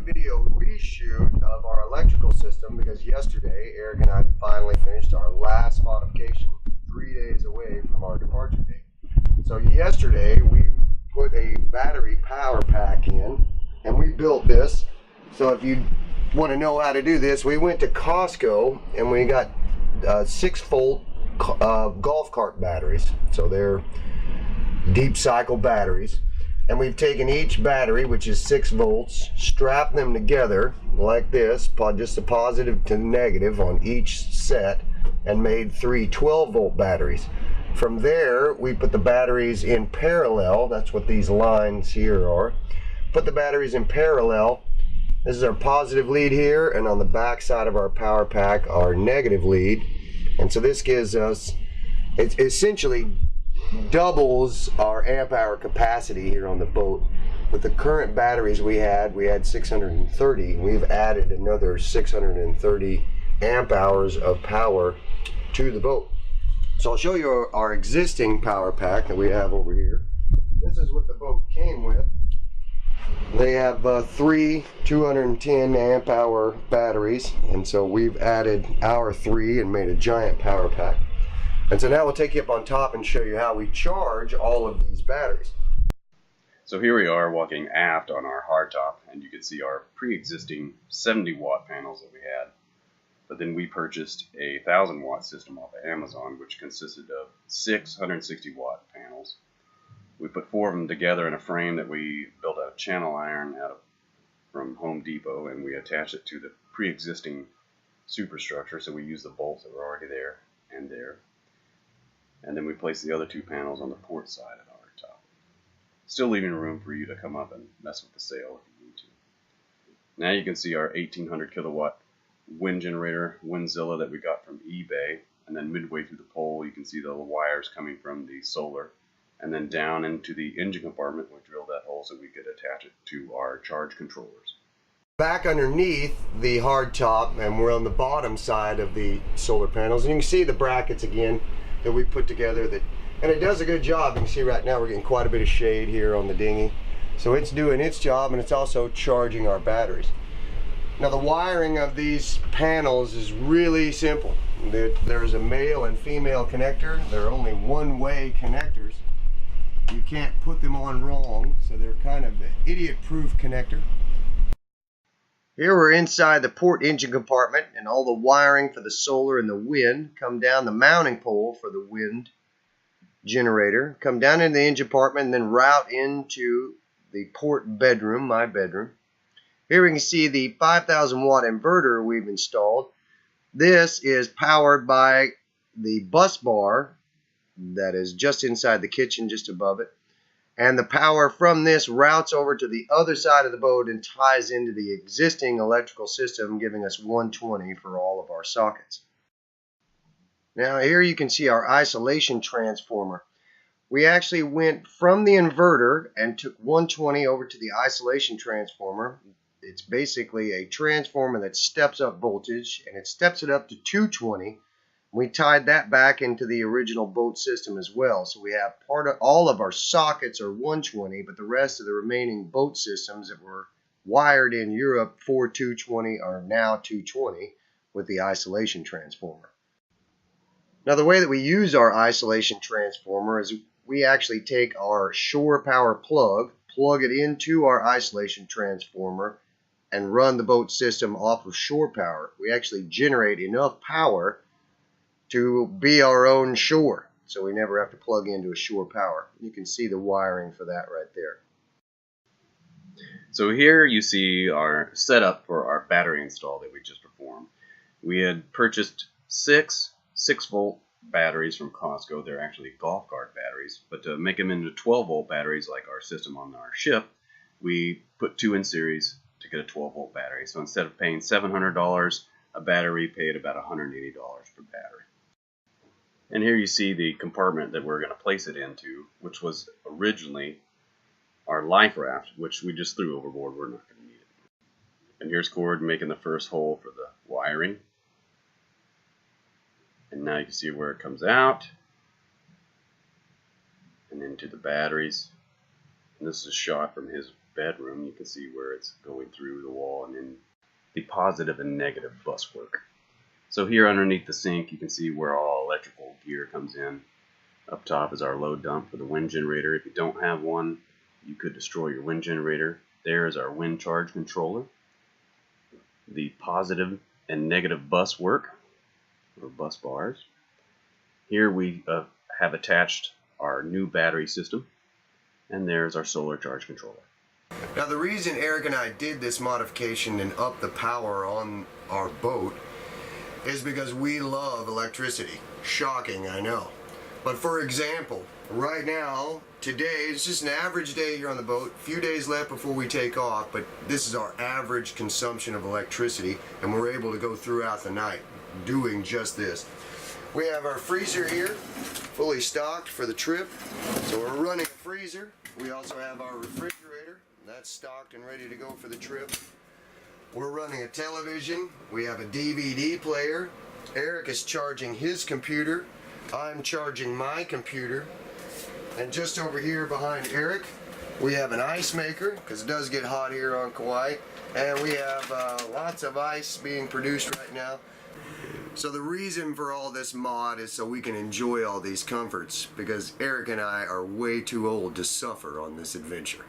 quick video reshoot of our electrical system because yesterday Eric and I finally finished our last modification 3 days away from our departure date. So yesterday we put a battery power pack in and we built this. So if you want to know how to do this, we went to Costco and we got 6-volt golf cart batteries. So they're deep cycle batteries. And we've taken each battery, which is 6 volts, strapped them together like this, just a positive to negative on each set, and made 3 12-volt batteries. From there, we put the batteries in parallel. That's what these lines here are. Put the batteries in parallel. This is our positive lead here, and on the back side of our power pack, our negative lead. And so this gives us, it's essentially doubles our amp hour capacity here on the boat. With the current batteries we had 630. We've added another 630 amp hours of power to the boat. So I'll show you our existing power pack that we have over here. This is what the boat came with. They have 3 210 amp hour batteries, and so we've added our 3 and made a giant power pack. And so now we'll take you up on top and show you how we charge all of these batteries. So here we are walking aft on our hardtop, and you can see our pre-existing 70-watt panels that we had. But then we purchased a 1,000-watt system off of Amazon, which consisted of 6 160-watt panels. We put 4 of them together in a frame that we built out of channel iron from Home Depot, and we attached it to the pre-existing superstructure. So we used the bolts that were already there and there. And then we placed the other 2 panels on the port side of our top, still leaving room for you to come up and mess with the sail if you need to. Now you can see our 1800 kilowatt wind generator, Windzilla, that we got from eBay, and then midway through the pole you can see the little wires coming from the solar, and then down into the engine compartment we drilled that hole so we could attach it to our charge controllers. Back underneath the hardtop, and we're on the bottom side of the solar panels, and you can see the brackets again that we put together, and it does a good job. You can see right now we're getting quite a bit of shade here on the dinghy, so it's doing its job, and it's also charging our batteries. Now the wiring of these panels is really simple. There's a male and female connector. They're only one-way connectors. You can't put them on wrong, so they're kind of an idiot-proof connector. Here we're inside the port engine compartment, and all the wiring for the solar and the wind come down the mounting pole for the wind generator, come down into the engine compartment, and then route into the port bedroom, my bedroom. Here we can see the 5,000 watt inverter we've installed. This is powered by the bus bar that is just inside the kitchen, just above it. And the power from this routes over to the other side of the boat and ties into the existing electrical system, giving us 120 for all of our sockets. Now here you can see our isolation transformer. We actually went from the inverter and took 120 over to the isolation transformer. It's basically a transformer that steps up voltage, and it steps it up to 220. We tied that back into the original boat system as well. So we have all of our sockets are 120, but the rest of the remaining boat systems that were wired in Europe for 220 are now 220 with the isolation transformer. Now the way that we use our isolation transformer is we actually take our shore power plug it into our isolation transformer, and run the boat system off of shore power. We actually generate enough power to be our own shore, so we never have to plug into a shore power. You can see the wiring for that right there. So here you see our setup for our battery install that we just performed. We had purchased 6 6-volt batteries from Costco. They're actually golf cart batteries, but to make them into 12-volt batteries like our system on our ship, we put 2 in series to get a 12-volt battery. So instead of paying $700 a battery, we paid about $180 per battery. And here you see the compartment that we're going to place it into, which was originally our life raft, which we just threw overboard. We're not going to need it. And here's Cord making the first hole for the wiring. And now you can see where it comes out and into the batteries. And this is a shot from his bedroom, you can see where it's going through the wall, and then the positive and negative bus work. So here underneath the sink, you can see where all electrical gear comes in. Up top is our load dump for the wind generator. If you don't have one, you could destroy your wind generator. There is our wind charge controller. The positive and negative bus work, or bus bars. Here we have attached our new battery system, and there's our solar charge controller. Now the reason Eric and I did this modification and up the power on our boat is because we love electricity. Shocking, I know. But for example, right now, today, it's just an average day here on the boat. A few days left before we take off, but this is our average consumption of electricity, and we're able to go throughout the night doing just this. We have our freezer here, fully stocked for the trip. So we're running a freezer. We also have our refrigerator. That's stocked and ready to go for the trip. We're running a television. We have a DVD player. Eric is charging his computer. I'm charging my computer. And just over here behind Eric, we have an ice maker, because it does get hot here on Kauai. And we have lots of ice being produced right now. So the reason for all this mod is so we can enjoy all these comforts, because Eric and I are way too old to suffer on this adventure.